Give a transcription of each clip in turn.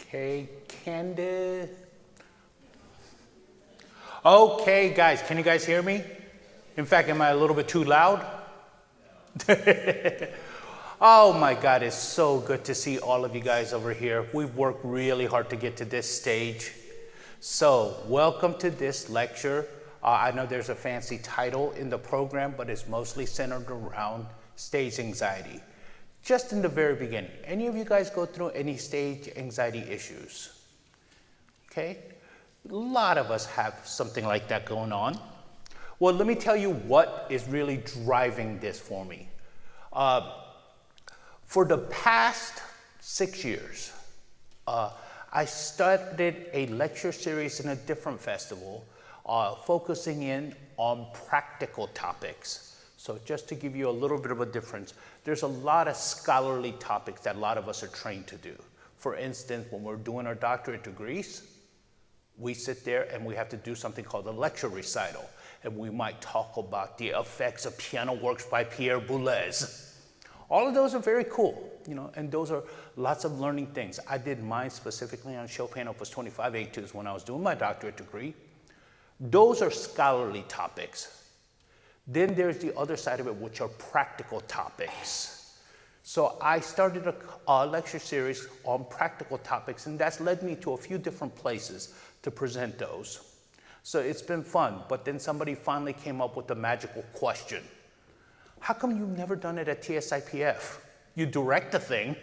Okay, Candace. Okay, guys, can you guys hear me? In fact, am I a little bit too loud? Oh my God, it's so good to see all of you guys over here. We've worked really hard to get to this stage. So, welcome to this lecture. I know there's a fancy title in the program, but it's mostly centered around stage anxiety. Just in the very beginning, any of you guys go through any stage anxiety issues? Okay, a lot of us have something like that going on. Well, let me tell you what is really driving this for me. For the past 6 years, I started a lecture series in a different festival, focusing in on practical topics. So just to give you a little bit of a difference, there's a lot of scholarly topics that a lot of us are trained to do. For instance, when we're doing our doctorate degrees, we sit there and we have to do something called a lecture recital. And we might talk about the effects of piano works by Pierre Boulez. All of those are very cool, and those are lots of learning things. I did mine specifically on Chopin Opus 25 Etudes when I was doing my doctorate degree. Those are scholarly topics. Then there's the other side of it, which are practical topics. So I started a lecture series on practical topics, and that's led me to a few different places to present those. So it's been fun, but then somebody finally came up with the magical question. How come you've never done it at TSIPF? You direct the thing.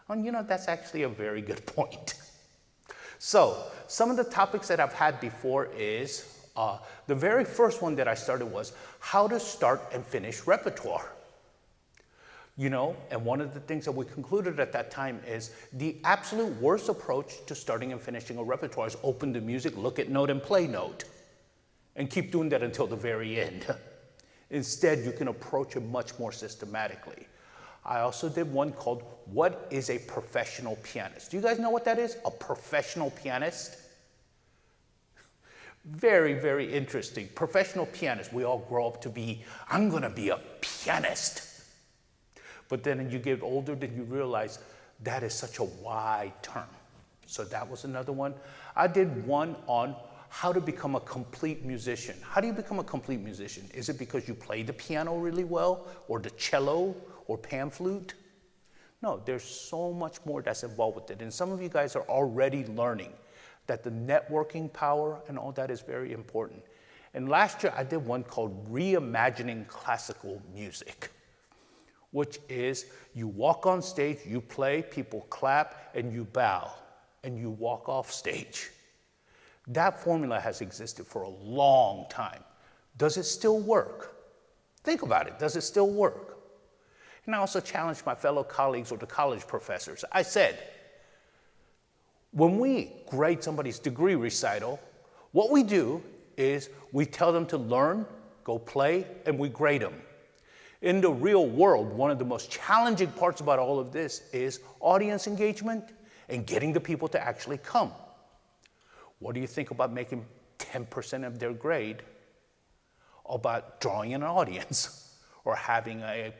And that's actually a very good point. So some of the topics that I've had before is, the very first one that I started was how to start and finish repertoire. And one of the things that we concluded at that time is the absolute worst approach to starting and finishing a repertoire is open the music, look at note, and play note. And keep doing that until the very end. Instead, you can approach it much more systematically. I also did one called, What is a Professional Pianist? Do you guys know what that is? A professional pianist? Very, very interesting. Professional pianist, we all grow up to be, I'm going to be a pianist. But then as you get older, then you realize that is such a wide term. So that was another one. I did one on how to become a complete musician. How do you become a complete musician? Is it because you play the piano really well, or the cello, or pan flute? No, there's so much more that's involved with it. And some of you guys are already learning that the networking power and all that is very important. And last year I did one called Reimagining Classical Music, which is you walk on stage, you play, people clap, and you bow, and you walk off stage. That formula has existed for a long time. Does it still work? Think about it, does it still work? And I also challenged my fellow colleagues or the college professors. I said, when we grade somebody's degree recital, what we do is we tell them to learn, go play, and we grade them. In the real world, one of the most challenging parts about all of this is audience engagement and getting the people to actually come. What do you think about making 10% of their grade about drawing an audience or having a,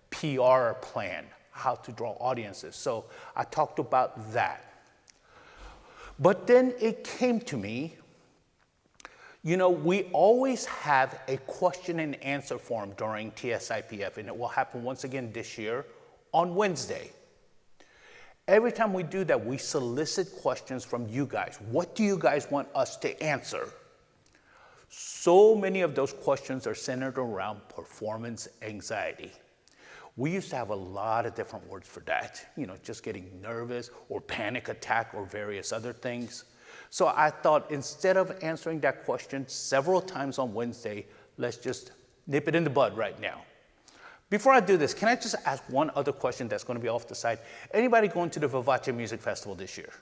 PR plan, how to draw audiences? So I talked about that. But then it came to me, we always have a question and answer forum during TSIPF, and it will happen once again this year on Wednesday. Every time we do that, we solicit questions from you guys. What do you guys want us to answer? So many of those questions are centered around performance anxiety. We used to have a lot of different words for that, just getting nervous or panic attack or various other things. So I thought instead of answering that question several times on Wednesday, let's just nip it in the bud right now. Before I do this, can I just ask one other question that's going to be off the side? Anybody going to the Vivace Music Festival this year?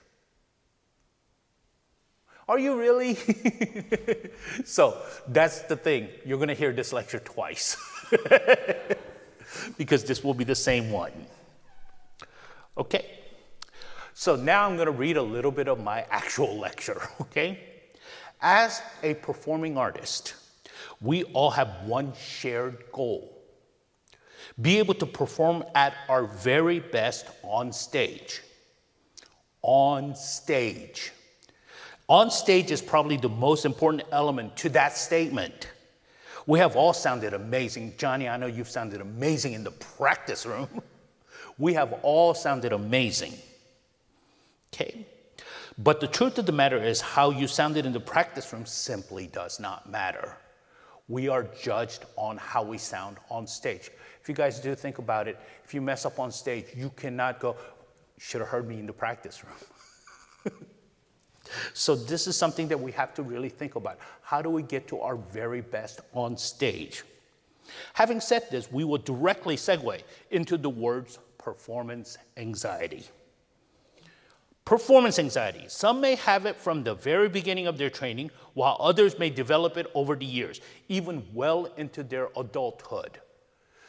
Are you really? So that's the thing. You're going to hear this lecture twice because this will be the same one. Okay. So now I'm going to read a little bit of my actual lecture, okay? As a performing artist, we all have one shared goal. Be able to perform at our very best on stage. On stage. On stage is probably the most important element to that statement. We have all sounded amazing. Johnny, I know you've sounded amazing in the practice room. We have all sounded amazing. Okay? But the truth of the matter is how you sounded in the practice room simply does not matter. We are judged on how we sound on stage. If you guys do think about it, if you mess up on stage, you cannot go, should have heard me in the practice room. So this is something that we have to really think about. How do we get to our very best on stage? Having said this, we will directly segue into the words performance anxiety. Performance anxiety. Some may have it from the very beginning of their training, while others may develop it over the years, even well into their adulthood.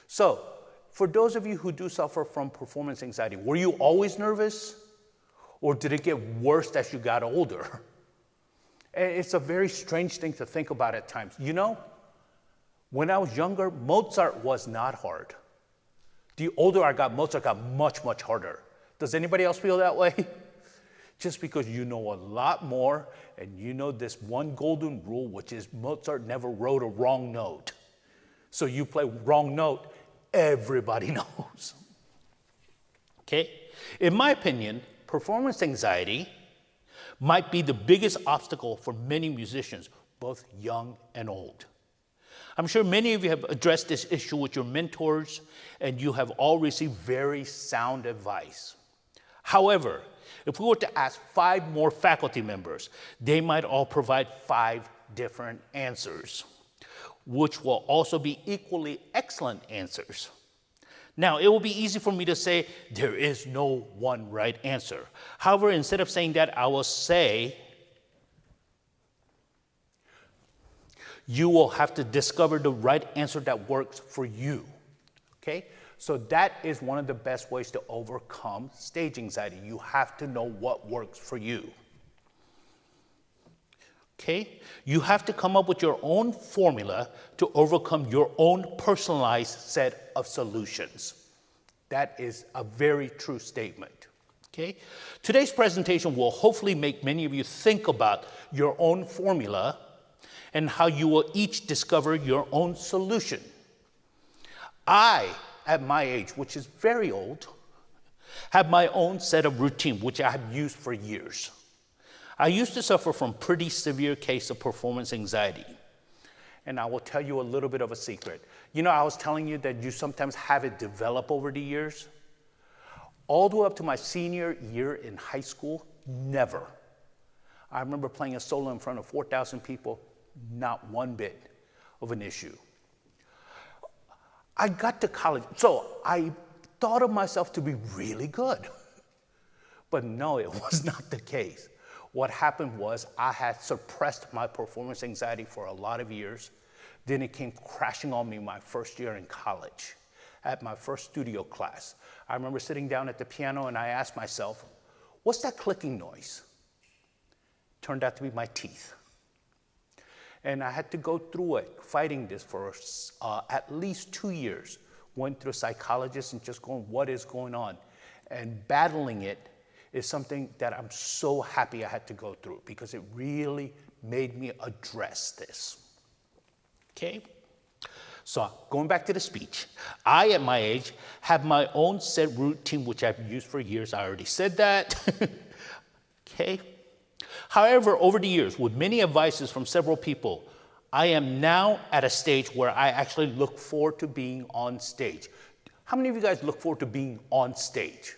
So, for those of you who do suffer from performance anxiety, were you always nervous? Or did it get worse as you got older? It's a very strange thing to think about at times. You know, when I was younger, Mozart was not hard. The older I got, Mozart got much, much harder. Does anybody else feel that way? Just because you know a lot more and you know this one golden rule, which is Mozart never wrote a wrong note. So you play wrong note, everybody knows. Okay? In my opinion, performance anxiety might be the biggest obstacle for many musicians, both young and old. I'm sure many of you have addressed this issue with your mentors, and you have all received very sound advice. However, if we were to ask 5 more faculty members, they might all provide 5 different answers, which will also be equally excellent answers. Now, it will be easy for me to say there is no one right answer. However, instead of saying that, I will say you will have to discover the right answer that works for you. Okay? So that is one of the best ways to overcome stage anxiety. You have to know what works for you. Okay? You have to come up with your own formula to overcome your own personalized set of solutions. That is a very true statement. Okay? Today's presentation will hopefully make many of you think about your own formula and how you will each discover your own solution. I, at my age, which is very old, have my own set of routine, which I have used for years. I used to suffer from pretty severe case of performance anxiety. And I will tell you a little bit of a secret. You know, I was telling you that you sometimes have it develop over the years. All the way up to my senior year in high school, never. I remember playing a solo in front of 4,000 people, not one bit of an issue. I got to college, so I thought of myself to be really good. But no, it was not the case. What happened was I had suppressed my performance anxiety for a lot of years. Then it came crashing on me my first year in college at my first studio class. I remember sitting down at the piano and I asked myself, what's that clicking noise? Turned out to be my teeth. And I had to go through it, fighting this for at least 2 years. Went through a psychologist and just going, what is going on? And battling it is something that I'm so happy I had to go through because it really made me address this. Okay? So going back to the speech, I, at my age, have my own set routine, which I've used for years. I already said that. Okay? However, over the years, with many advices from several people, I am now at a stage where I actually look forward to being on stage. How many of you guys look forward to being on stage?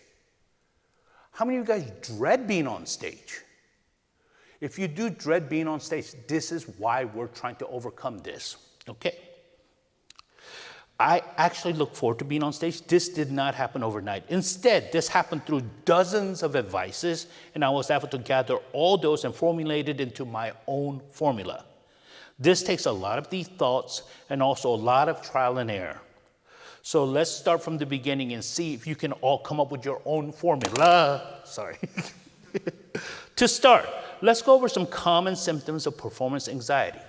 How many of you guys dread being on stage? If you do dread being on stage, this is why we're trying to overcome this, okay? I actually look forward to being on stage. This did not happen overnight. Instead, this happened through dozens of advices, and I was able to gather all those and formulate it into my own formula. This takes a lot of these thoughts and also a lot of trial and error. So let's start from the beginning and see if you can all come up with your own formula. Sorry. To start, let's go over some common symptoms of performance anxiety.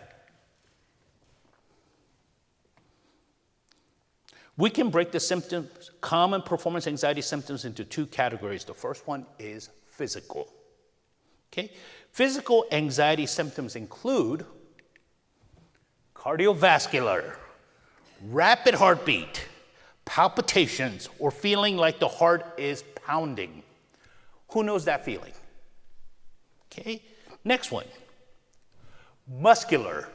We can break the symptoms, common performance anxiety symptoms into two categories. The first one is physical. Okay? Physical anxiety symptoms include cardiovascular, rapid heartbeat, palpitations, or feeling like the heart is pounding. Who knows that feeling? Okay? Next one. Muscular,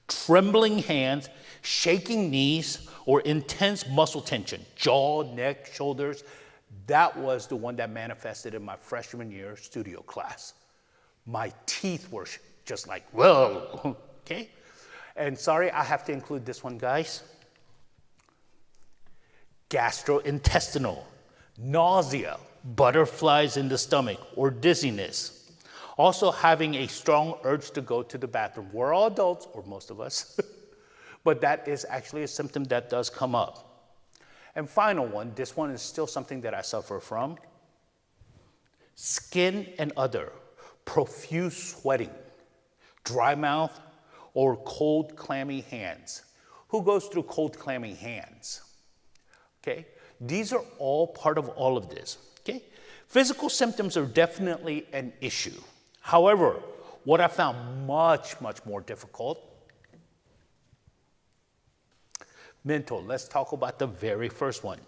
trembling hands, shaking knees, or intense muscle tension, jaw, neck, shoulders. That was the one that manifested in my freshman year studio class. My teeth were just like, whoa, okay? And sorry, I have to include this one, guys. Gastrointestinal, nausea, butterflies in the stomach, or dizziness. Also having a strong urge to go to the bathroom. We're all adults, or most of us. But that is actually a symptom that does come up. And final one, this one is still something that I suffer from. Skin and other, profuse sweating, dry mouth, or cold, clammy hands. Who goes through cold, clammy hands? Okay, these are all part of all of this. Okay, physical symptoms are definitely an issue. However, what I found much, much more difficult, mental. Let's talk about the very first one.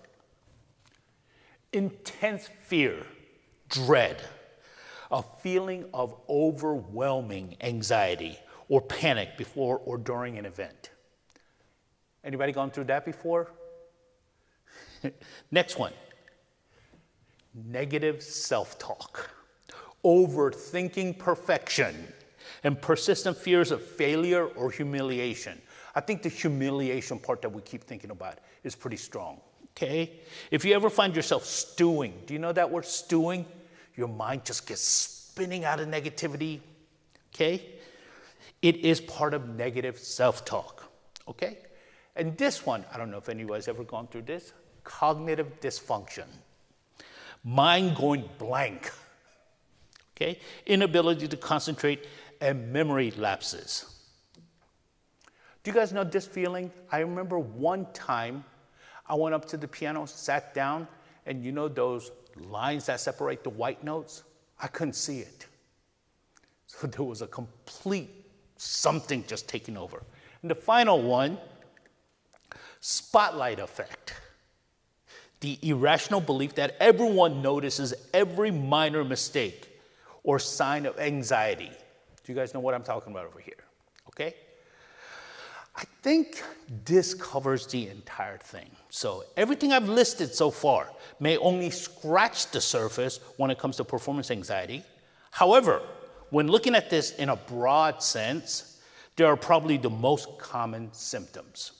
Intense fear, dread, a feeling of overwhelming anxiety or panic before or during an event. Anybody gone through that before? Next one. Negative self-talk, overthinking perfection, and persistent fears of failure or humiliation. I think the humiliation part that we keep thinking about is pretty strong, okay? If you ever find yourself stewing, do you know that word stewing? Your mind just gets spinning out of negativity, okay? It is part of negative self-talk, okay? And this one, I don't know if anybody's ever gone through this, cognitive dysfunction. Mind going blank, okay? Inability to concentrate and memory lapses. Do you guys know this feeling? I remember one time I went up to the piano, sat down, and you know those lines that separate the white notes? I couldn't see it. So there was a complete something just taking over. And the final one, spotlight effect. The irrational belief that everyone notices every minor mistake or sign of anxiety. Do you guys know what I'm talking about over here? Okay? I think this covers the entire thing. So everything I've listed so far may only scratch the surface when it comes to performance anxiety. However, when looking at this in a broad sense, they are probably the most common symptoms.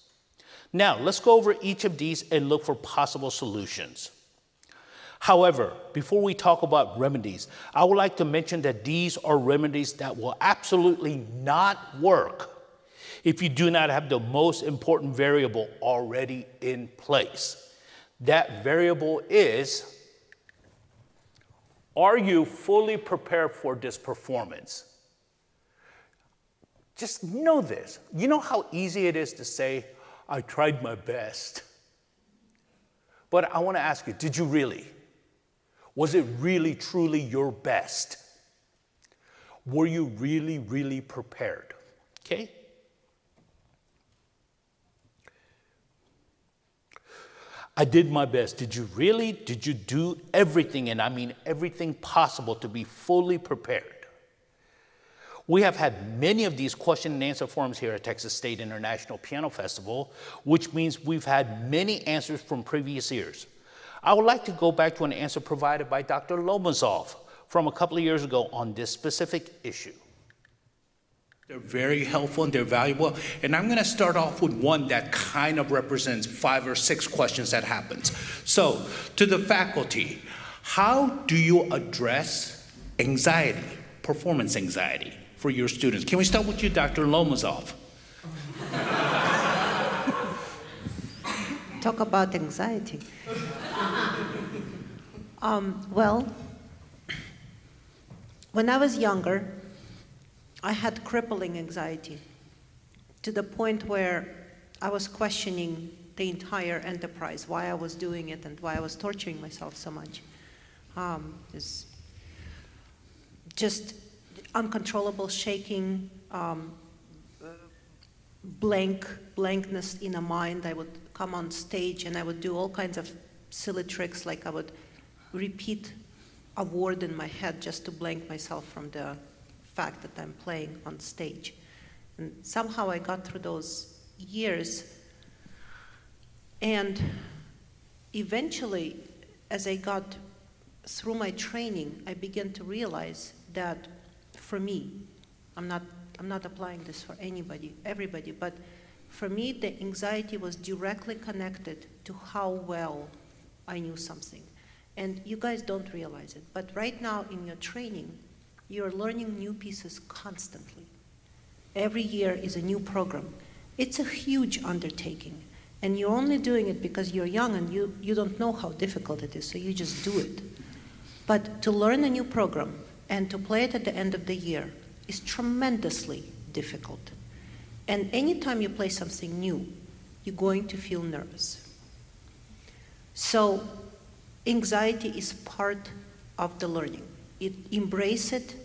Now, let's go over each of these and look for possible solutions. However, before we talk about remedies, I would like to mention that these are remedies that will absolutely not work if you do not have the most important variable already in place. That variable is, are you fully prepared for this performance? Just know this. You know how easy it is to say, I tried my best. But I want to ask you, did you really? Was it really, truly your best? Were you really, really prepared? Okay? I did my best. Did you really? Did you do everything, and I mean everything possible to be fully prepared? We have had many of these question and answer forums here at Texas State International Piano Festival, which means we've had many answers from previous years. I would like to go back to an answer provided by Dr. Lomazov from a couple of years ago on this specific issue. They're very helpful and they're valuable. And I'm going to start off with one that kind of represents 5 or 6 questions that happens. So, to the faculty, how do you address anxiety, performance anxiety for your students? Can we start with you, Dr. Lomazov? Talk about anxiety. Well, when I was younger, I had crippling anxiety to the point where I was questioning the entire enterprise, why I was doing it and why I was torturing myself so much. It's just uncontrollable shaking, blankness in a mind. I would come on stage and I would do all kinds of silly tricks, like I would repeat a word in my head just to blank myself from the fact that I'm playing on stage. And somehow I got through those years, and eventually, as I got through my training, I began to realize that for me, I'm not applying this for everybody, but for me, the anxiety was directly connected to how well I knew something. And you guys don't realize it, but right now in your training, you're learning new pieces constantly. Every year is a new program. It's a huge undertaking, and you're only doing it because you're young and you don't know how difficult it is, so you just do it. But to learn a new program and to play it at the end of the year is tremendously difficult. And anytime you play something new, you're going to feel nervous. So anxiety is part of the learning. Embrace it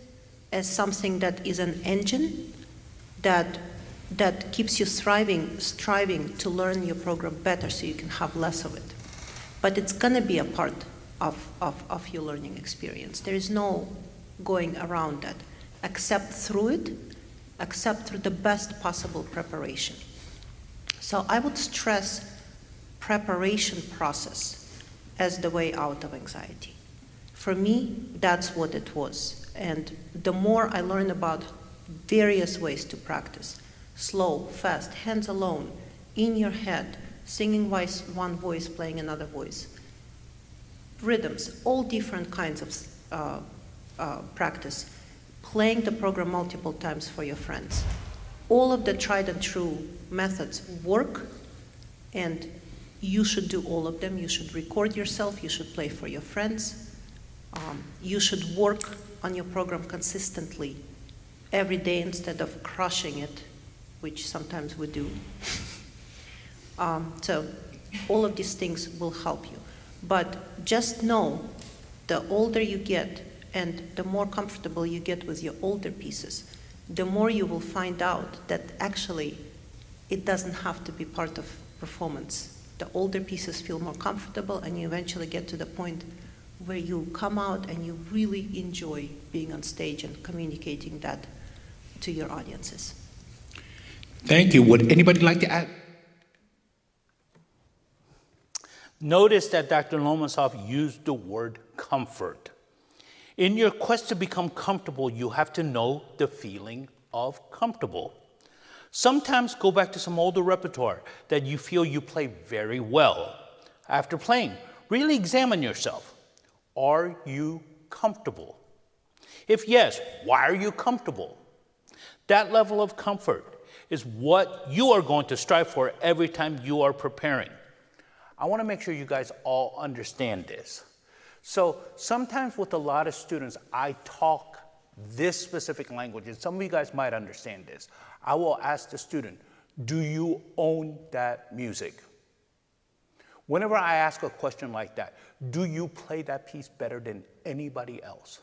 as something that is an engine that keeps you striving to learn your program better so you can have less of it. But it's going to be a part of your learning experience. There is no going around that. Accept through the best possible preparation. So I would stress preparation process as the way out of anxiety. For me, that's what it was. And the more I learn about various ways to practice, slow, fast, hands alone, in your head, singing one voice, playing another voice, rhythms, all different kinds of practice, playing the program multiple times for your friends. All of the tried and true methods work, and you should do all of them. You should record yourself, you should play for your friends. You should work on your program consistently every day instead of crushing it, which sometimes we do. So all of these things will help you. But just know, the older you get and the more comfortable you get with your older pieces, the more you will find out that actually it doesn't have to be part of performance. The older pieces feel more comfortable, and you eventually get to the point where you come out and you really enjoy being on stage and communicating that to your audiences. Thank you. Would anybody like to add? Notice that Dr. Lomazov used the word comfort. In your quest to become comfortable, you have to know the feeling of comfortable. Sometimes go back to some older repertoire that you feel you play very well. After playing, really examine yourself. Are you comfortable? If yes, why are you comfortable? That level of comfort is what you are going to strive for every time you are preparing. I want to make sure you guys all understand this. So sometimes with a lot of students, I talk this specific language, and some of you guys might understand this. I will ask the student, do you own that music? Whenever I ask a question like that, do you play that piece better than anybody else?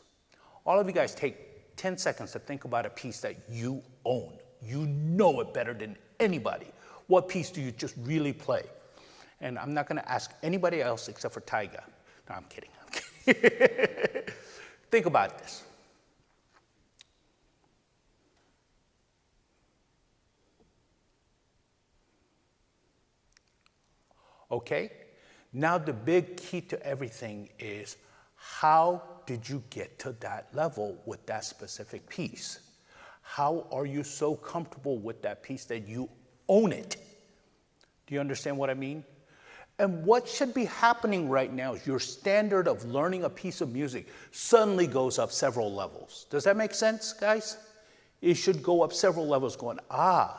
All of you guys take 10 seconds to think about a piece that you own. You know it better than anybody. What piece do you just really play? And I'm not going to ask anybody else except for Taiga. No, I'm kidding. Think about this. Okay? Now the big key to everything is, how did you get to that level with that specific piece? How are you so comfortable with that piece that you own it? Do you understand what I mean? And what should be happening right now is your standard of learning a piece of music suddenly goes up several levels. Does that make sense, guys? It should go up several levels going, I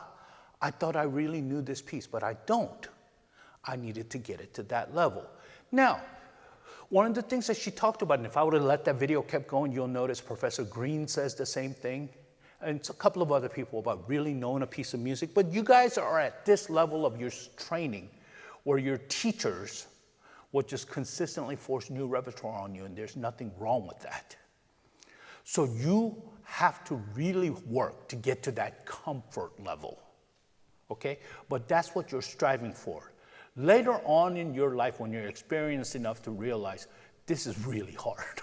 thought I really knew this piece, but I don't. I needed to get it to that level. Now, one of the things that she talked about, and if I would have let that video kept going, you'll notice Professor Green says the same thing, and a couple of other people about really knowing a piece of music. But you guys are at this level of your training where your teachers will just consistently force new repertoire on you, and there's nothing wrong with that. So you have to really work to get to that comfort level, okay? But that's what you're striving for. Later on in your life, when you're experienced enough to realize this is really hard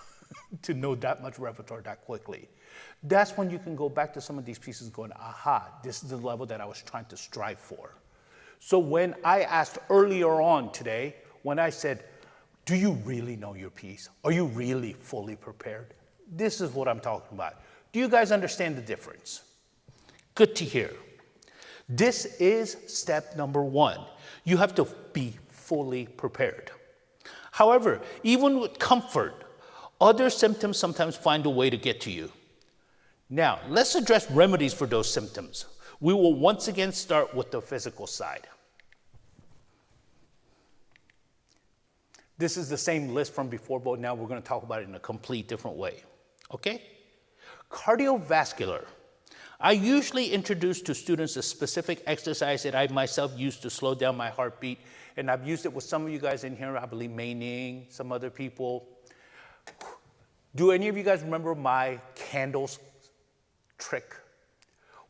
to know that much repertoire that quickly, that's when you can go back to some of these pieces going, aha, this is the level that I was trying to strive for. So when I asked earlier on today, when I said, do you really know your piece? Are you really fully prepared? This is what I'm talking about. Do you guys understand the difference? Good to hear. This is step number one. You have to be fully prepared. However, even with comfort, other symptoms sometimes find a way to get to you. Now, let's address remedies for those symptoms. We will once again start with the physical side. This is the same list from before, but now we're going to talk about it in a complete different way. Okay? Cardiovascular. I usually introduce to students a specific exercise that I myself use to slow down my heartbeat, and I've used it with some of you guys in here, I believe Mei Ning, some other people. Do any of you guys remember my candles trick?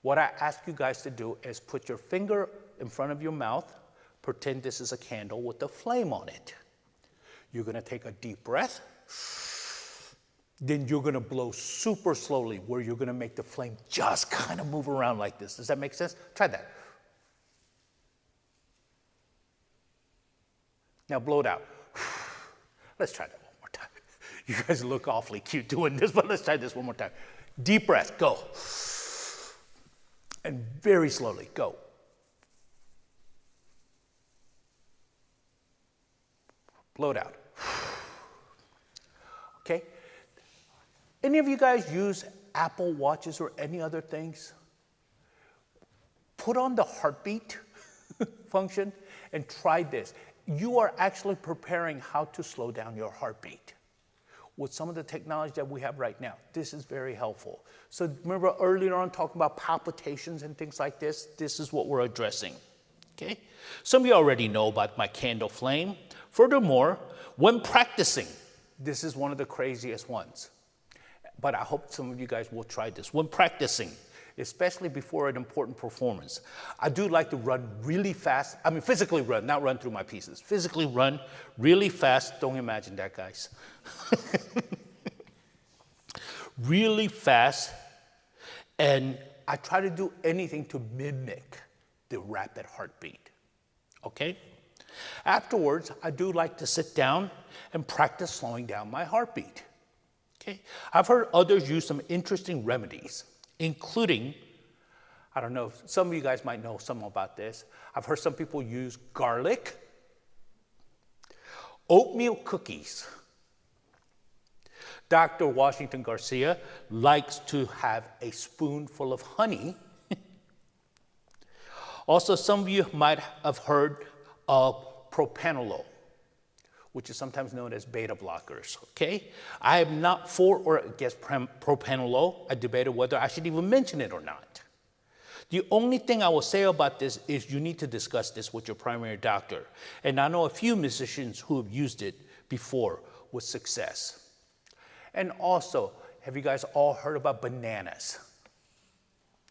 What I ask you guys to do is put your finger in front of your mouth, pretend this is a candle with a flame on it. You're going to take a deep breath. Then you're going to blow super slowly where you're going to make the flame just kind of move around like this. Does that make sense? Try that. Now blow it out. Let's try that one more time. You guys look awfully cute doing this, but let's try this one more time. Deep breath, go. And very slowly, go. Blow it out. Okay? Any of you guys use Apple Watches or any other things? Put on the heartbeat function and try this. You are actually preparing how to slow down your heartbeat with some of the technology that we have right now. This is very helpful. So remember earlier on talking about palpitations and things like this? This is what we're addressing, okay? Some of you already know about my candle flame. Furthermore, when practicing, this is one of the craziest ones. But I hope some of you guys will try this. When practicing, especially before an important performance, I do like to run really fast. I mean, physically run, not run through my pieces. Physically run really fast. Don't imagine that, guys. Really fast. And I try to do anything to mimic the rapid heartbeat. Okay? Afterwards, I do like to sit down and practice slowing down my heartbeat. Okay? I've heard others use some interesting remedies, including, I don't know, some of you guys might know some about this. I've heard some people use garlic, oatmeal cookies. Dr. Washington Garcia likes to have a spoonful of honey. Also, some of you might have heard of propranolol, which is sometimes known as beta blockers, okay? I am not for or against propranolol. I debated whether I should even mention it or not. The only thing I will say about this is you need to discuss this with your primary doctor. And I know a few musicians who have used it before with success. And also, have you guys all heard about bananas?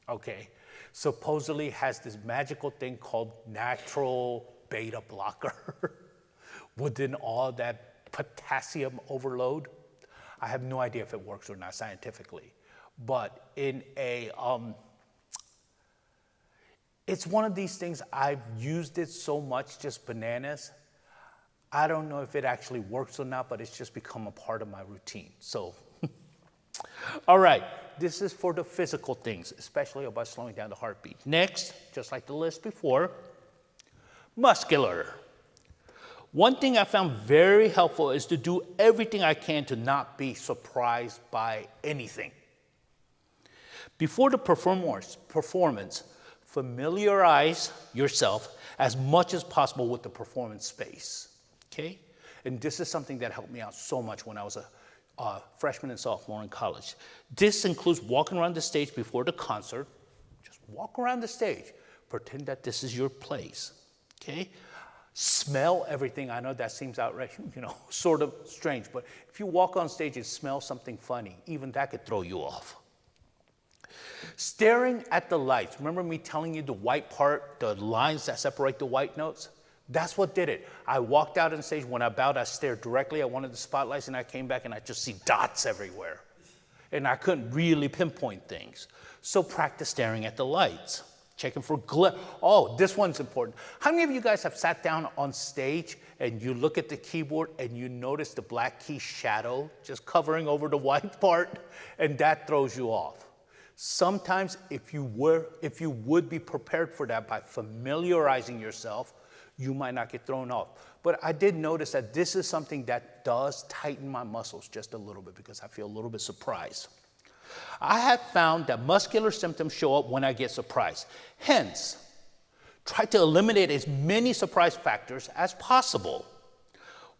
Okay, supposedly has this magical thing called natural beta blocker within all that potassium overload. I have no idea if it works or not scientifically, but in a, it's one of these things, I've used it so much, just bananas. I don't know if it actually works or not, but it's just become a part of my routine. So, all right, this is for the physical things, especially about slowing down the heartbeat. Next, just like the list before, muscular. One thing I found very helpful is to do everything I can to not be surprised by anything. Before the performance, familiarize yourself as much as possible with the performance space, okay? And this is something that helped me out so much when I was a freshman and sophomore in college. This includes walking around the stage before the concert. Just walk around the stage. Pretend that this is your place, okay? Smell everything. I know that seems outrageous, sort of strange, but if you walk on stage and smell something funny, even that could throw you off. Staring at the lights. Remember me telling you the white part, the lines that separate the white notes? That's what did it. I walked out on stage. When I bowed, I stared directly at one of the spotlights, and I came back, and I just see dots everywhere. And I couldn't really pinpoint things. So practice staring at the lights. Checking for glare. Oh, this one's important. How many of you guys have sat down on stage and you look at the keyboard and you notice the black key shadow just covering over the white part, and that throws you off? Sometimes if you would be prepared for that by familiarizing yourself, you might not get thrown off. But I did notice that this is something that does tighten my muscles just a little bit because I feel a little bit surprised. I have found that muscular symptoms show up when I get surprised. Hence, try to eliminate as many surprise factors as possible.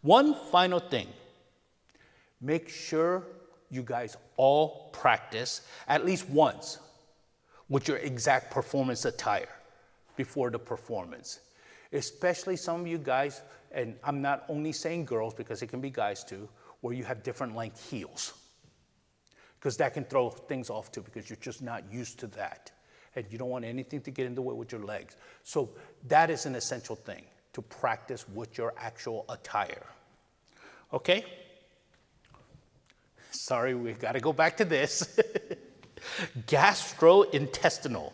One final thing, make sure you guys all practice at least once with your exact performance attire before the performance. Especially some of you guys, and I'm not only saying girls because it can be guys too, where you have different length heels. Because that can throw things off too, because you're just not used to that. And you don't want anything to get in the way with your legs. So that is an essential thing, to practice with your actual attire. Okay? Sorry, we've got to go back to this. Gastrointestinal.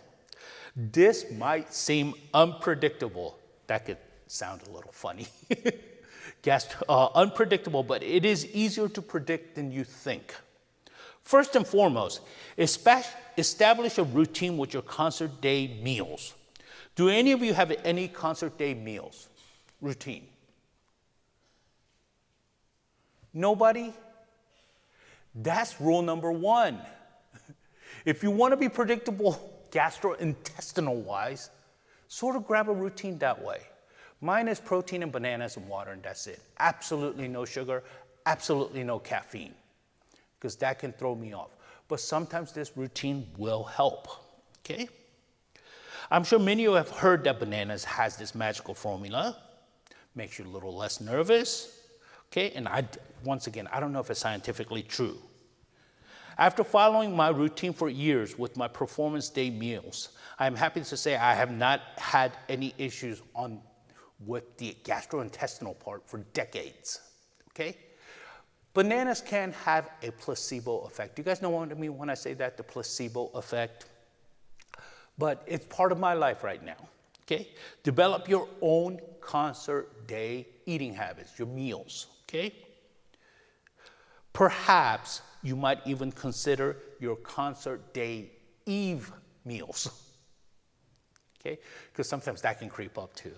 This might seem unpredictable. That could sound a little funny. Unpredictable, but it is easier to predict than you think. First and foremost, establish a routine with your concert day meals. Do any of you have any concert day meals? Routine? Nobody? That's rule number one. If you want to be predictable gastrointestinal-wise, sort of grab a routine that way. Mine is protein and bananas and water, and that's it. Absolutely no sugar, absolutely no caffeine, because that can throw me off. But sometimes this routine will help, okay? I'm sure many of you have heard that bananas has this magical formula. Makes you a little less nervous, okay? And once again, I don't know if it's scientifically true. After following my routine for years with my performance day meals, I'm happy to say I have not had any issues with the gastrointestinal part for decades, okay? Bananas can have a placebo effect. Do you guys know what I mean when I say that, the placebo effect? But it's part of my life right now, okay? Develop your own concert day eating habits, your meals, okay? Perhaps you might even consider your concert day eve meals, okay? Because sometimes that can creep up too.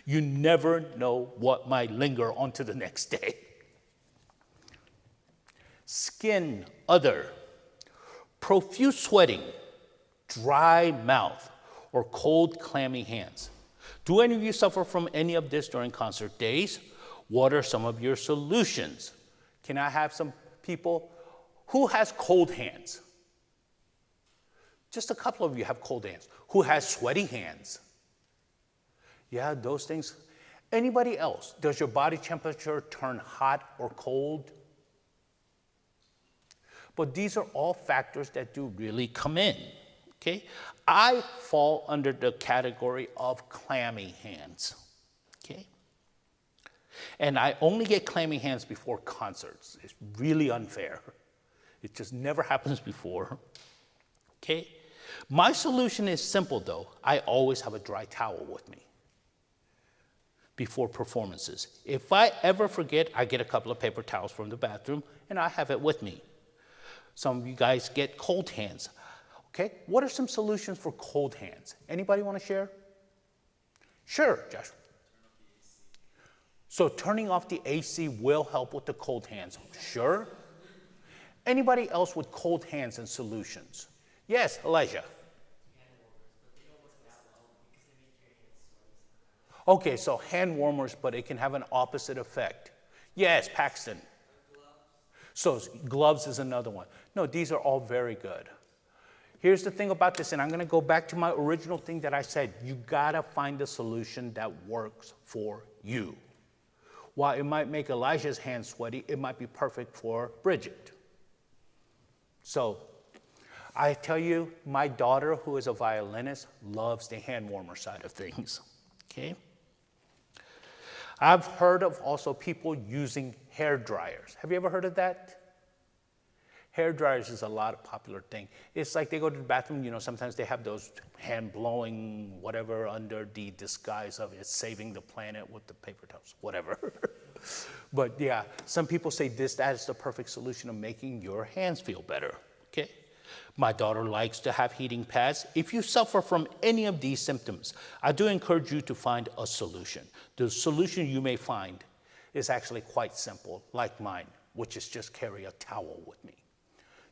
You never know what might linger onto the next day. Skin, other, profuse sweating, dry mouth, or cold, clammy hands. Do any of you suffer from any of this during concert days? What are some of your solutions? Can I have some people? Who has cold hands? Just a couple of you have cold hands. Who has sweaty hands? Yeah, those things. Anybody else? Does your body temperature turn hot or cold? But these are all factors that do really come in, okay? I fall under the category of clammy hands, okay? And I only get clammy hands before concerts. It's really unfair. It just never happens before, okay? My solution is simple, though. I always have a dry towel with me before performances. If I ever forget, I get a couple of paper towels from the bathroom, and I have it with me. Some of you guys get cold hands. Okay, what are some solutions for cold hands? Anybody want to share? Sure, Josh. So turning off the AC will help with the cold hands. Sure. Anybody else with cold hands and solutions? Yes, Elijah. Okay, so hand warmers, but it can have an opposite effect. Yes, Paxton. So gloves is another one. No, these are all very good. Here's the thing about this, and I'm going to go back to my original thing that I said. You got to find a solution that works for you. While it might make Elijah's hands sweaty, it might be perfect for Bridget. So I tell you, my daughter, who is a violinist, loves the hand warmer side of things. Okay? I've heard of also people using hair dryers. Have you ever heard of that? Hair dryers is a lot of popular thing. It's like they go to the bathroom, you know, sometimes they have those hand blowing whatever under the disguise of it's saving the planet with the paper towels, whatever. But yeah, some people say that is the perfect solution of making your hands feel better, okay? My daughter likes to have heating pads. If you suffer from any of these symptoms, I do encourage you to find a solution. The solution you may find is actually quite simple, like mine, which is just carry a towel with me.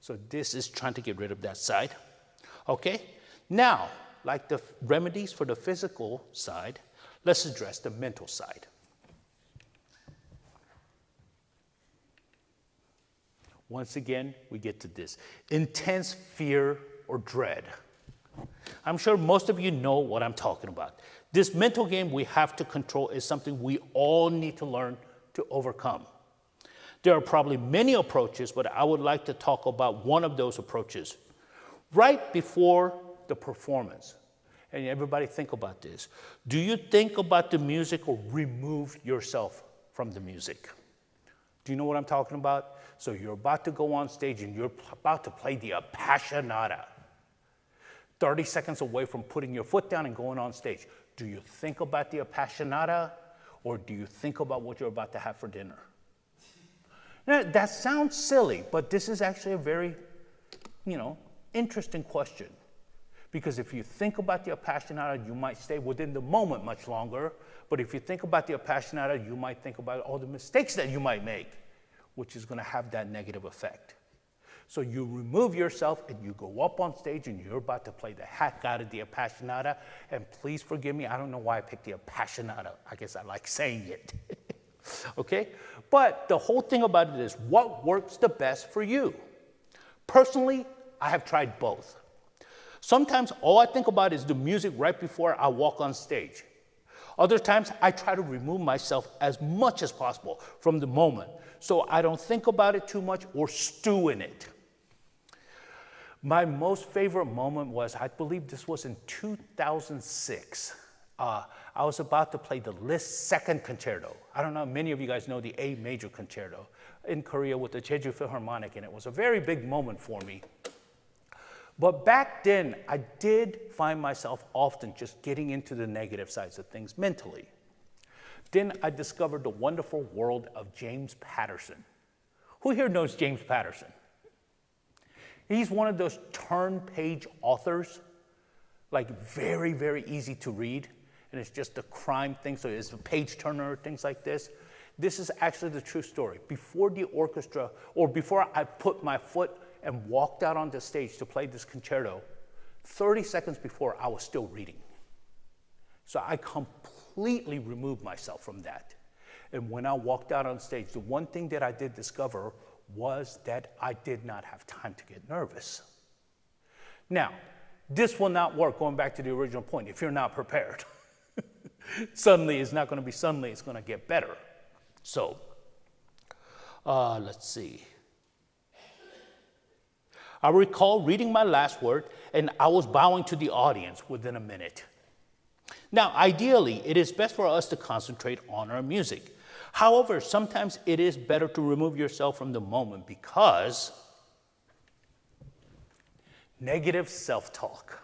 So this is trying to get rid of that side. Okay? Now, like the remedies for the physical side, let's address the mental side. Once again, we get to this. Intense fear or dread. I'm sure most of you know what I'm talking about. This mental game we have to control is something we all need to learn to overcome. There are probably many approaches, but I would like to talk about one of those approaches. Right before the performance, and everybody think about this, do you think about the music or remove yourself from the music? Do you know what I'm talking about? So you're about to go on stage and you're about to play the Appassionata. 30 seconds away from putting your foot down and going on stage. Do you think about the Appassionata or do you think about what you're about to have for dinner? Now, that sounds silly, but this is actually a very, interesting question. Because if you think about the Appassionata, you might stay within the moment much longer. But if you think about the Appassionata, you might think about all the mistakes that you might make, which is going to have that negative effect. So you remove yourself and you go up on stage and you're about to play the heck out of the Appassionata. And please forgive me, I don't know why I picked the Appassionata. I guess I like saying it. Okay? But the whole thing about it is what works the best for you. Personally, I have tried both. Sometimes all I think about is the music right before I walk on stage. Other times I try to remove myself as much as possible from the moment so I don't think about it too much or stew in it. My most favorite moment was, I believe this was in 2006. I was about to play the Liszt Second Concerto. I don't know, many of you guys know the A Major Concerto in Korea with the Jeju Philharmonic, and it was a very big moment for me. But back then, I did find myself often just getting into the negative sides of things mentally. Then I discovered the wonderful world of James Patterson. Who here knows James Patterson? He's one of those turn-page authors, like very, very easy to read. And it's just a crime thing, so it's a page turner, things like this. This is actually the true story. Before the orchestra, or before I put my foot and walked out on the stage to play this concerto, 30 seconds before, I was still reading. So I completely removed myself from that. And when I walked out on stage, the one thing that I did discover was that I did not have time to get nervous. Now, this will not work, going back to the original point, if you're not prepared. Suddenly, it's not going to be suddenly, it's going to get better. So, let's see. I recall reading my last word, and I was bowing to the audience within a minute. Now, ideally, it is best for us to concentrate on our music. However, sometimes it is better to remove yourself from the moment because negative self-talk.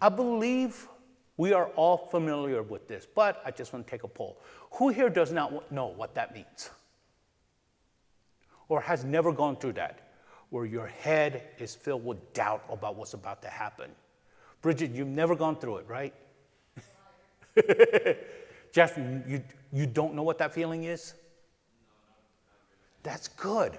I believe we are all familiar with this, but I just want to take a poll. Who here does not know what that means? Or has never gone through that? where your head is filled with doubt about what's about to happen. Bridget, you've never gone through it, right? Jeff, you don't know what that feeling is? That's good.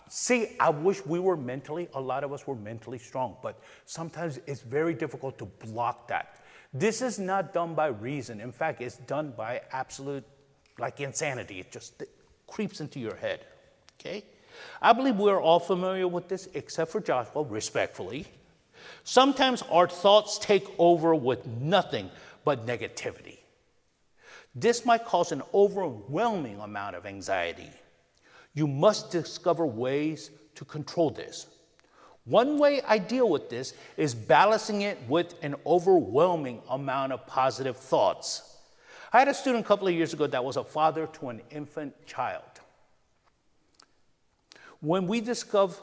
See, I wish we were a lot of us were mentally strong, but sometimes it's very difficult to block that. This is not done by reason. In fact, it's done by absolute, like insanity. It just creeps into your head, okay? I believe we're all familiar with this, except for Joshua, respectfully. Sometimes our thoughts take over with nothing but negativity. This might cause an overwhelming amount of anxiety. You must discover ways to control this. One way I deal with this is balancing it with an overwhelming amount of positive thoughts. I had a student a couple of years ago that was a father to an infant child. When we discuss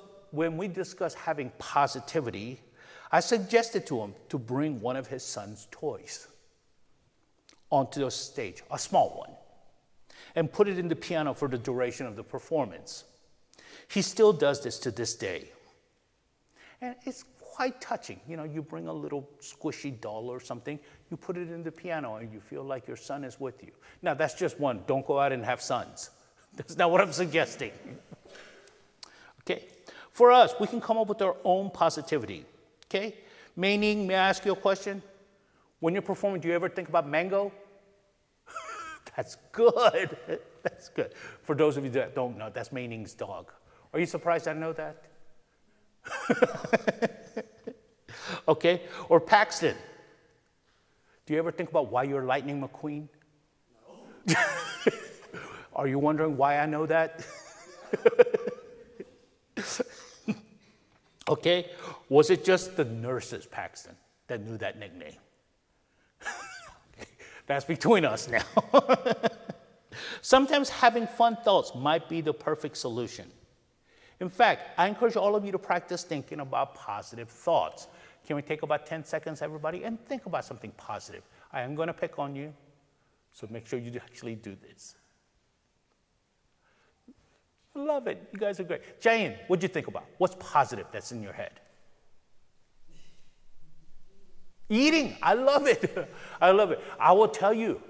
having positivity, I suggested to him to bring one of his son's toys onto the stage, a small one, and put it in the piano for the duration of the performance. He still does this to this day. And it's quite touching. You know, you bring a little squishy doll or something, you put it in the piano, and you feel like your son is with you. Now, that's just one. Don't go out and have sons. That's not what I'm suggesting. Okay? For us, we can come up with our own positivity. Okay? Meaning, may I ask you a question? When you're performing, do you ever think about mango? That's good. That's good. For those of you that don't know, that's Mei Ning's dog. Are you surprised I know that? Okay. Or Paxton. Do you ever think about why you're Lightning McQueen? No. Are you wondering why I know that? Okay. Was it just the nurses, Paxton, that knew that nickname? That's between us now. Sometimes having fun thoughts might be the perfect solution. In fact, I encourage all of you to practice thinking about positive thoughts. Can we take about 10 seconds, everybody, and think about something positive? I am going to pick on you, so make sure you actually do this. Love it. You guys are great. Jane, what'd you think about? What's positive that's in your head? Eating. I love it. I love it. I will tell you,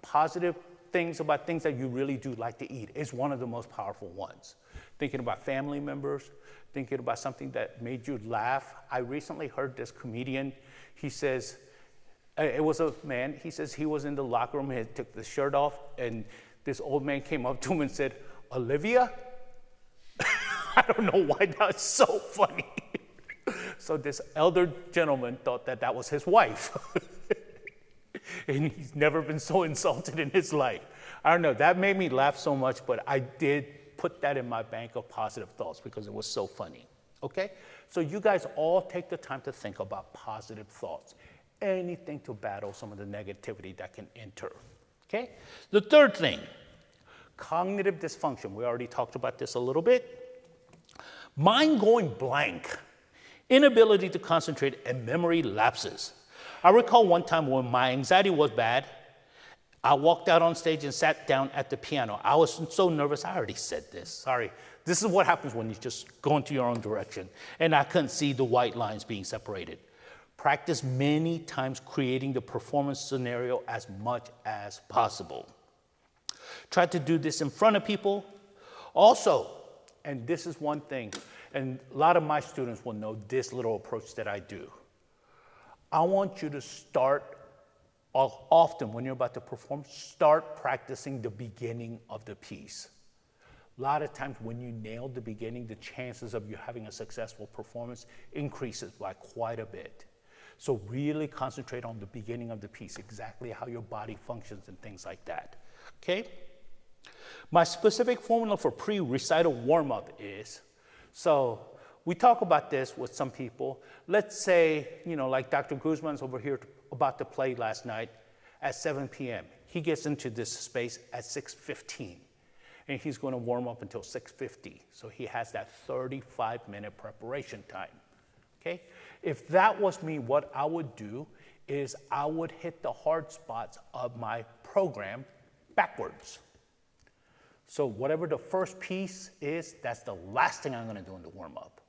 positive things about things that you really do like to eat is one of the most powerful ones. Thinking about family members, thinking about something that made you laugh. I recently heard this comedian, he says, it was a man, he says he was in the locker room, he took the shirt off, and this old man came up to him and said, "Olivia?" I don't know why that's so funny. So this elder gentleman thought that that was his wife. And he's never been so insulted in his life. I don't know, that made me laugh so much, but I did put that in my bank of positive thoughts because it was so funny, okay? So you guys all take the time to think about positive thoughts. Anything to battle some of the negativity that can enter, okay? The third thing, cognitive dysfunction. We already talked about this a little bit. Mind going blank. Inability to concentrate and memory lapses. I recall one time when my anxiety was bad, I walked out on stage and sat down at the piano. I was so nervous, I already said this, sorry. This is what happens when you just go into your own direction. And I couldn't see the white lines being separated. Practice many times creating the performance scenario as much as possible. Try to do this in front of people. Also, and this is one thing, and a lot of my students will know this little approach that I do. I want you to start often when you're about to perform, start practicing the beginning of the piece. A lot of times when you nail the beginning, the chances of you having a successful performance increases by quite a bit. So really concentrate on the beginning of the piece, exactly how your body functions and things like that, okay? My specific formula for pre-recital warm-up is, so we talk about this with some people. Let's say, you know, like Dr. Guzman's over here about to play last night at 7 p.m. He gets into this space at 6:15, and he's going to warm up until 6:50. So he has that 35-minute preparation time, okay? If that was me, what I would do is I would hit the hard spots of my program backwards. So whatever the first piece is, that's the last thing I'm going to do in the warm-up.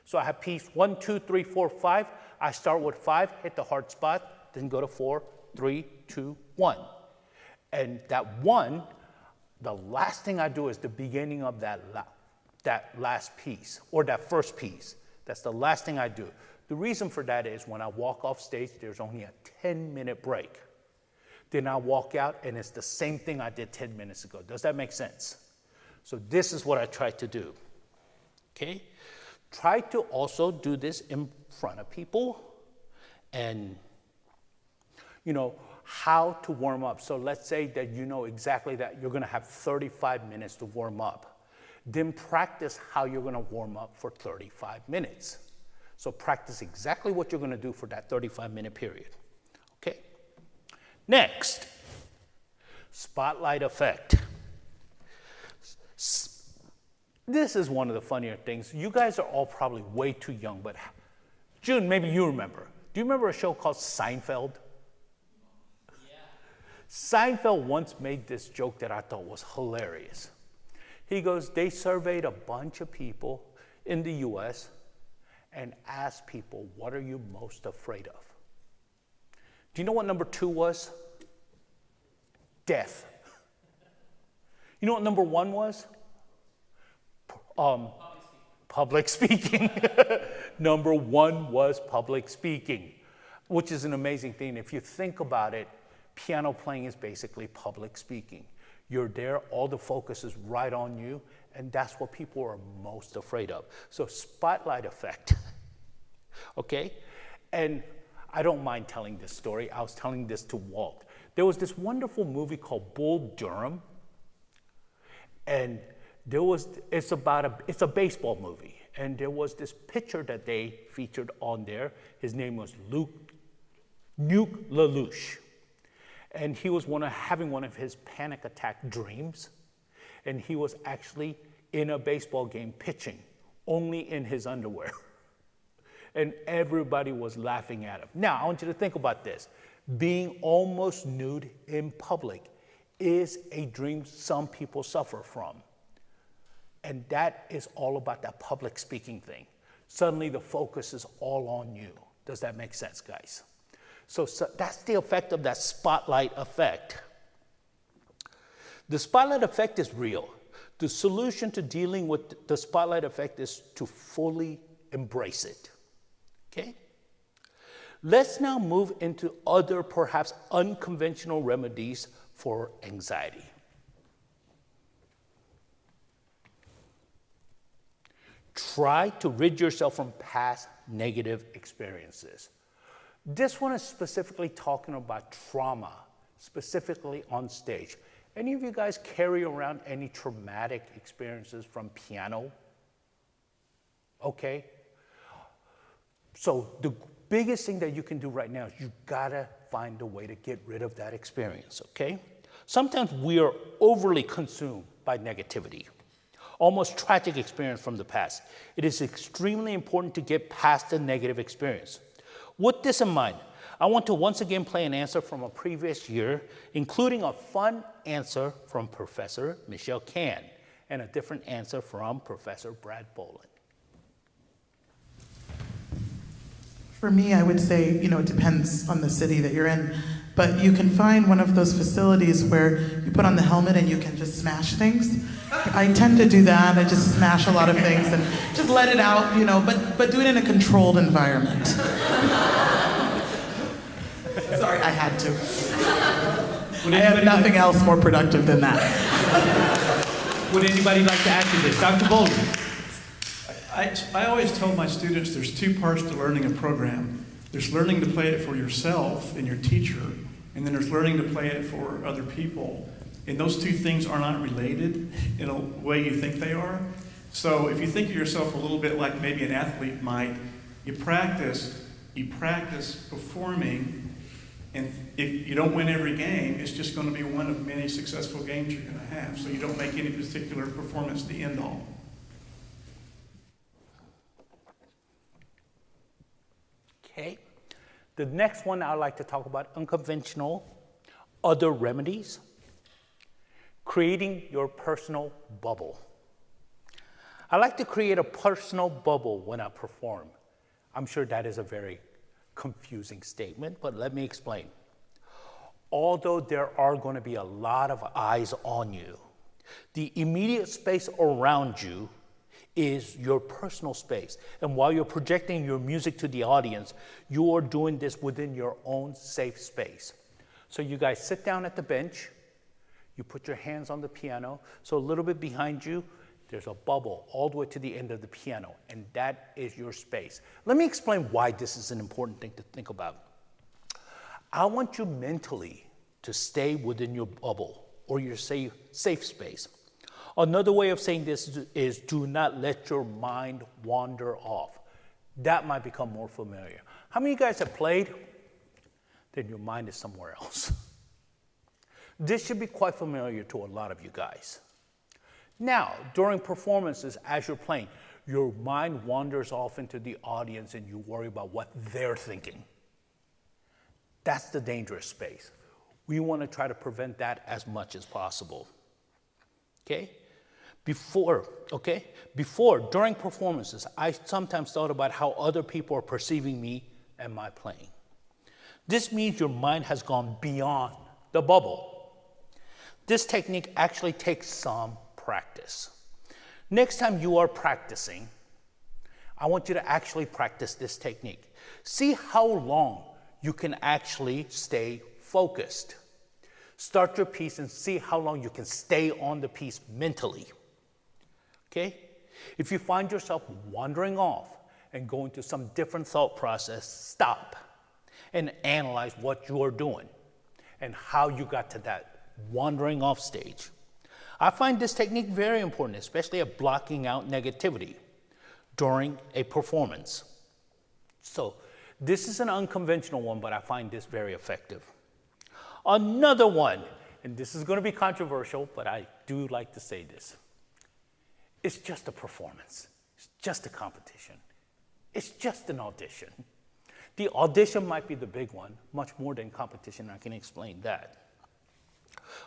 So I have piece 1, 2, 3, 4, 5. I start with 5, hit the hard spot, then go to 4, 3, 2, 1. And that 1, the last thing I do is the beginning of that last piece, or that first piece. That's the last thing I do. The reason for that is when I walk off stage, there's only a 10-minute break. Then I walk out, and it's the same thing I did 10 minutes ago. Does that make sense? So this is what I try to do, okay? Try to also do this in front of people and, you know, how to warm up. So let's say that you know exactly that you're going to have 35 minutes to warm up. Then practice how you're going to warm up for 35 minutes. So practice exactly what you're going to do for that 35-minute period, okay? Next, spotlight effect. This is one of the funnier things. You guys are all probably way too young, but June, maybe you remember. Do you remember a show called Seinfeld? Yeah. Seinfeld once made this joke that I thought was hilarious. He goes, they surveyed a bunch of people in the US and asked people, what are you most afraid of? Do you know what number 2 was? Death. You know what number 1 was? Public speaking. Number 1 was public speaking, which is an amazing thing. If you think about it, piano playing is basically public speaking. You're there, all the focus is right on you, and that's what people are most afraid of. So spotlight effect, okay? And I don't mind telling this story. I was telling this to Walt. There was this wonderful movie called Bull Durham, and it's a baseball movie, and there was this pitcher that they featured on there. His name was Nuke LaLoosh. And he was having one of his panic attack dreams. And he was actually in a baseball game pitching, only in his underwear. And everybody was laughing at him. Now, I want you to think about this. Being almost nude in public is a dream some people suffer from. And that is all about that public speaking thing. Suddenly the focus is all on you. Does that make sense, guys? So that's the effect of that spotlight effect. The spotlight effect is real. The solution to dealing with the spotlight effect is to fully embrace it. Okay? Let's now move into other, perhaps unconventional remedies for anxiety. Try to rid yourself from past negative experiences. This one is specifically talking about trauma, specifically on stage. Any of you guys carry around any traumatic experiences from piano? Okay. So the biggest thing that you can do right now is you gotta find a way to get rid of that experience, okay? Sometimes we are overly consumed by negativity, almost tragic experience from the past. It is extremely important to get past the negative experience. With this in mind, I want to once again play an answer from a previous year, including a fun answer from Professor Michelle Kahn and a different answer from Professor Brad Boland. For me, I would say, it depends on the city that you're in, but you can find one of those facilities where you put on the helmet and you can just smash things. I tend to do that. I just smash a lot of things and just let it out, but do it in a controlled environment. Sorry, I had to. I have nothing else more productive than that. Would anybody like to add to this? Dr. Boland. I always tell my students there's 2 parts to learning a program. There's learning to play it for yourself and your teacher, and then there's learning to play it for other people. And those 2 things are not related in a way you think they are. So if you think of yourself a little bit like maybe an athlete might, you practice performing, and if you don't win every game, it's just going to be one of many successful games you're going to have. So you don't make any particular performance the end all. Okay. The next one I'd like to talk about, unconventional other remedies. creating your personal bubble. I like to create a personal bubble when I perform. I'm sure that is a very confusing statement, but let me explain. Although there are going to be a lot of eyes on you, the immediate space around you is your personal space. And while you're projecting your music to the audience, you are doing this within your own safe space. So you guys sit down at the bench, you put your hands on the piano, so a little bit behind you, there's a bubble all the way to the end of the piano, and that is your space. Let me explain why this is an important thing to think about. I want you mentally to stay within your bubble or your safe space. Another way of saying this is do not let your mind wander off. That might become more familiar. How many of you guys have played? Then your mind is somewhere else. This should be quite familiar to a lot of you guys. Now, during performances, as you're playing, your mind wanders off into the audience and you worry about what they're thinking. That's the dangerous space. We want to try to prevent that as much as possible. Okay? Before, during performances, I sometimes thought about how other people are perceiving me and my playing. This means your mind has gone beyond the bubble. This technique actually takes some practice. Next time you are practicing, I want you to actually practice this technique. See how long you can actually stay focused. Start your piece and see how long you can stay on the piece mentally. Okay? If you find yourself wandering off and going to some different thought process, stop and analyze what you are doing and how you got to that wandering off stage. I find this technique very important, especially at blocking out negativity during a performance. So this is an unconventional one, but I find this very effective. Another one, and this is going to be controversial, but I do like to say this. It's just a performance. It's just a competition. It's just an audition. The audition might be the big one, much more than competition. I can explain that.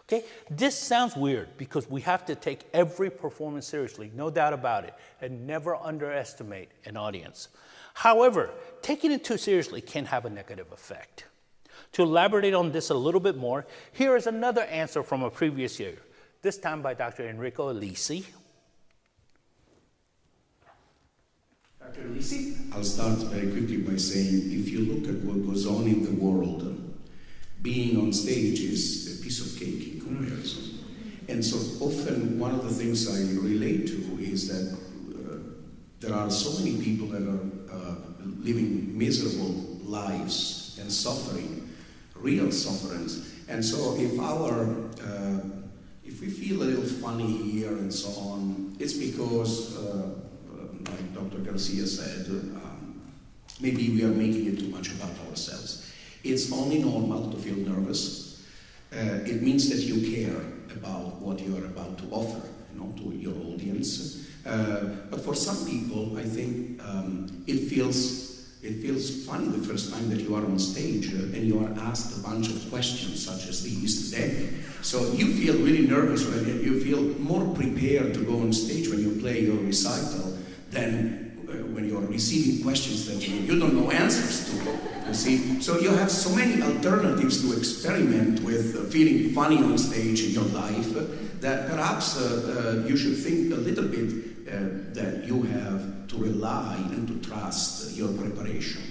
Okay, this sounds weird because we have to take every performance seriously, no doubt about it, and never underestimate an audience. However, taking it too seriously can have a negative effect. To elaborate on this a little bit more, here is another answer from a previous year, this time by Dr. Enrico Alisi. Dr. Alisi? I'll start very quickly by saying, if you look at what goes on in the world, being on stage is a piece of cake in comparison. And so often one of the things I relate to is that there are so many people that are living miserable lives and suffering, real sufferings. And so if we feel a little funny here and so on, it's because, like Dr. Garcia said, maybe we are making it too much about ourselves. It's only normal to feel nervous. It means that you care about what you are about to offer, to your audience. But for some people, I think it feels funny the first time that you are on stage and you are asked a bunch of questions such as these today. So you feel really nervous, right? You feel more prepared to go on stage when you play your recital than when you are receiving questions that you don't know answers to, you see. So you have so many alternatives to experiment with feeling funny on stage in your life that perhaps you should think a little bit that you have to rely and to trust your preparation,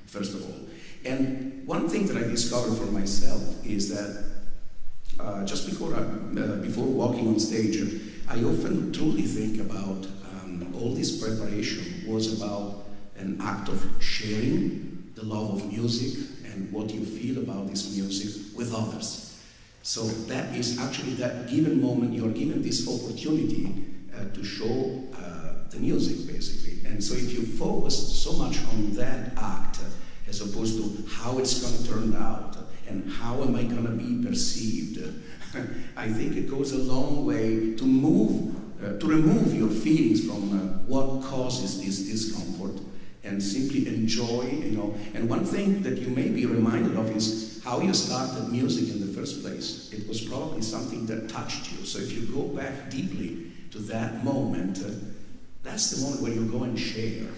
first of all. And one thing that I discovered for myself is that just before walking on stage, I often truly think about all this preparation was about an act of sharing the love of music and what you feel about this music with others. So that is actually that given moment, you are given this opportunity to show the music, basically. And so if you focus so much on that act, as opposed to how it's going to turn out and how am I going to be perceived, I think it goes a long way to remove your feelings from what causes this discomfort and simply enjoy, And one thing that you may be reminded of is how you started music in the first place. It was probably something that touched you. So if you go back deeply to that moment, that's the moment where you go and share.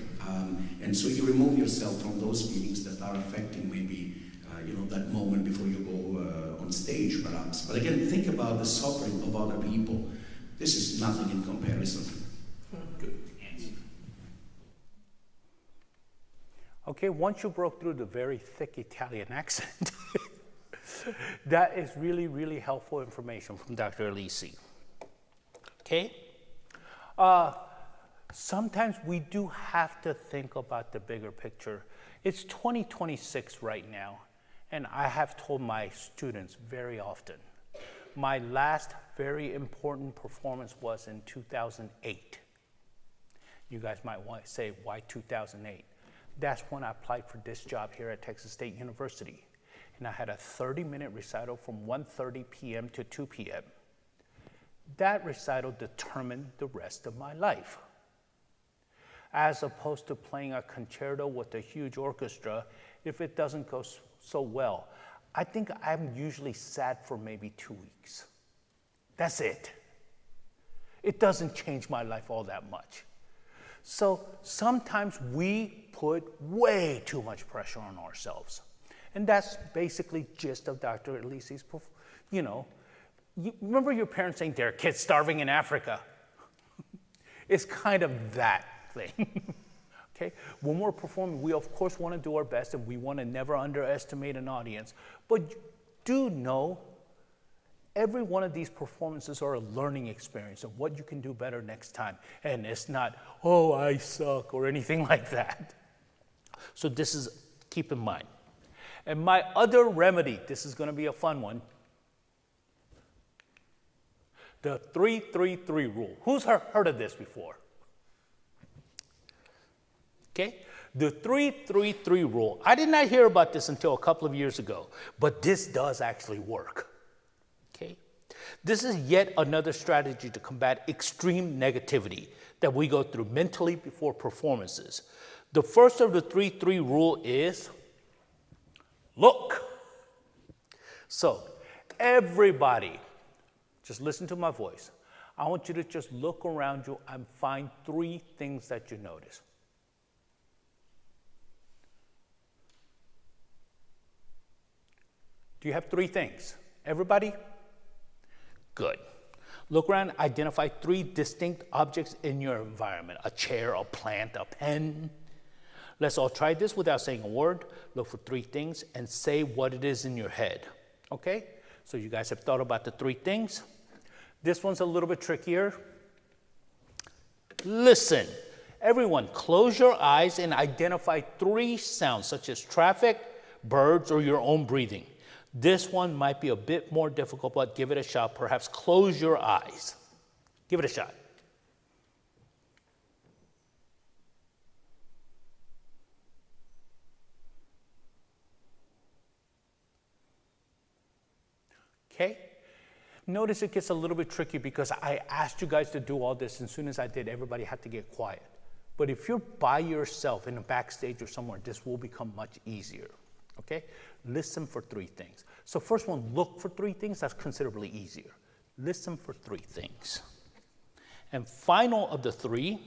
And so you remove yourself from those feelings that are affecting maybe that moment before you go on stage, perhaps. But again, think about the suffering of other people. This is nothing in comparison. Good answer. Okay, once you broke through the very thick Italian accent, that is really, really helpful information from Dr. Alisi. Okay? Sometimes we do have to think about the bigger picture. It's 2026 right now, and I have told my students very often, my last very important performance was in 2008. You guys might want to say, why 2008? That's when I applied for this job here at Texas State University. And I had a 30-minute recital from 1:30 p.m. to 2 p.m. That recital determined the rest of my life. As opposed to playing a concerto with a huge orchestra, if it doesn't go so well, I think I'm usually sad for maybe 2 weeks. That's it. It doesn't change my life all that much. So sometimes we put way too much pressure on ourselves. And that's basically gist of Dr. Alisi's, you remember your parents saying there are kids starving in Africa? It's kind of that thing. Okay? When we're performing, we of course want to do our best and we want to never underestimate an audience. But do know every one of these performances are a learning experience of what you can do better next time. And it's not, oh, I suck or anything like that. So this is, keep in mind. And my other remedy, this is going to be a fun one. The 3-3-3 rule. Who's heard of this before? Okay? The 3-3-3 rule. I did not hear about this until a couple of years ago, but this does actually work. Okay? This is yet another strategy to combat extreme negativity that we go through mentally before performances. The first of the 3-3 rule is look. So, everybody, just listen to my voice. I want you to just look around you and find 3 things that you notice. Do you have 3 things? Everybody? Good. Look around, identify 3 distinct objects in your environment. A chair, a plant, a pen. Let's all try this without saying a word. Look for 3 things and say what it is in your head. Okay? So you guys have thought about the 3 things. This one's a little bit trickier. Listen. Everyone, close your eyes and identify 3 sounds, such as traffic, birds, or your own breathing. This one might be a bit more difficult, but give it a shot. Perhaps close your eyes. Give it a shot. Okay? Notice it gets a little bit tricky because I asked you guys to do all this, and as soon as I did, everybody had to get quiet. But if you're by yourself in a backstage or somewhere, this will become much easier. Okay? Listen for 3 things. So first one, look for 3 things. That's considerably easier. Listen for 3 things. And final of the 3,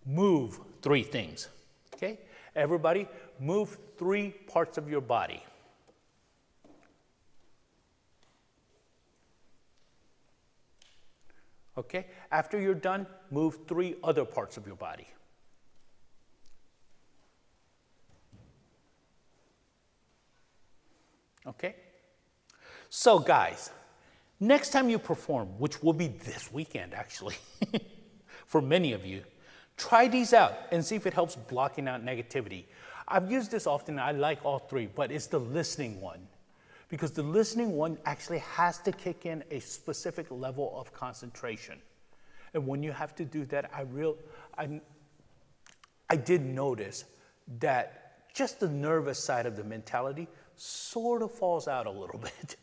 move 3 things. Okay? Everybody, move 3 parts of your body. Okay? After you're done, move 3 other parts of your body. Okay? So guys, next time you perform, which will be this weekend actually, for many of you, try these out and see if it helps blocking out negativity. I've used this often, I like all 3, but it's the listening one. Because the listening one actually has to kick in a specific level of concentration. And when you have to do that, I did notice that just the nervous side of the mentality sort of falls out a little bit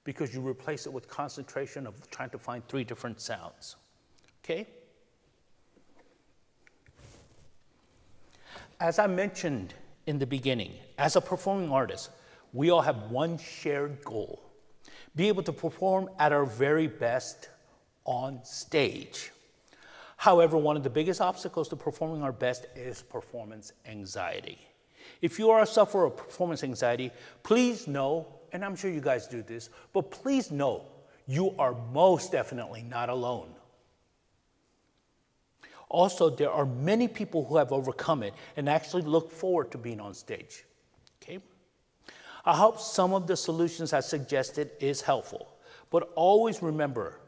because you replace it with concentration of trying to find 3 different sounds. Okay? As I mentioned in the beginning, as a performing artist, we all have one shared goal: be able to perform at our very best on stage. However, one of the biggest obstacles to performing our best is performance anxiety. If you are a sufferer of performance anxiety, please know, and I'm sure you guys do this, but please know you are most definitely not alone. Also, there are many people who have overcome it and actually look forward to being on stage. Okay? I hope some of the solutions I suggested is helpful, but always remember,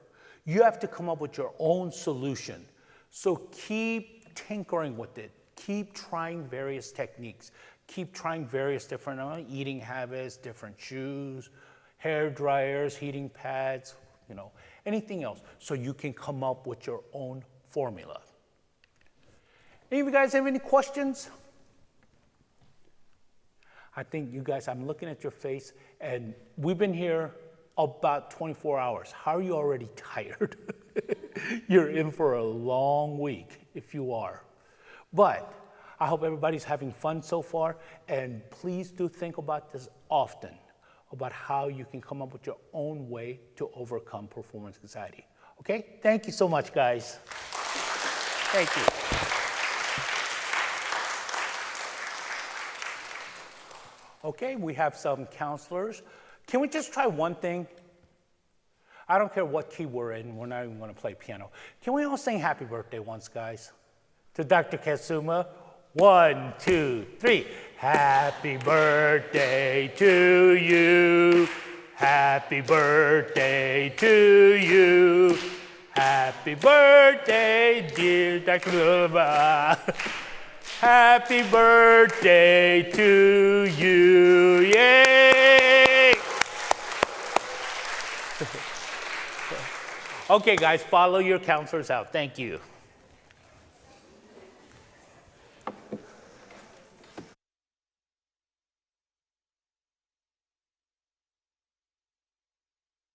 you have to come up with your own solution. So keep tinkering with it. Keep trying various techniques. Keep trying various different eating habits, different shoes, hair dryers, heating pads, anything else, so you can come up with your own formula. Any of you guys have any questions? I think you guys, I'm looking at your face, and we've been here about 24 hours. How are you already tired? You're in for a long week, if you are. But I hope everybody's having fun so far, and please do think about this often, about how you can come up with your own way to overcome performance anxiety. Okay? Thank you so much, guys. Thank you. Okay, we have some counselors. Can we just try one thing? I don't care what key we're in. We're not even going to play piano. Can we all sing happy birthday once, guys? To Dr. Katsuma. 1, 2, 3. Happy birthday to you. Happy birthday to you. Happy birthday, dear Dr. Katsuma. Happy birthday to you. Yay! Okay, guys, follow your counselors out. Thank you.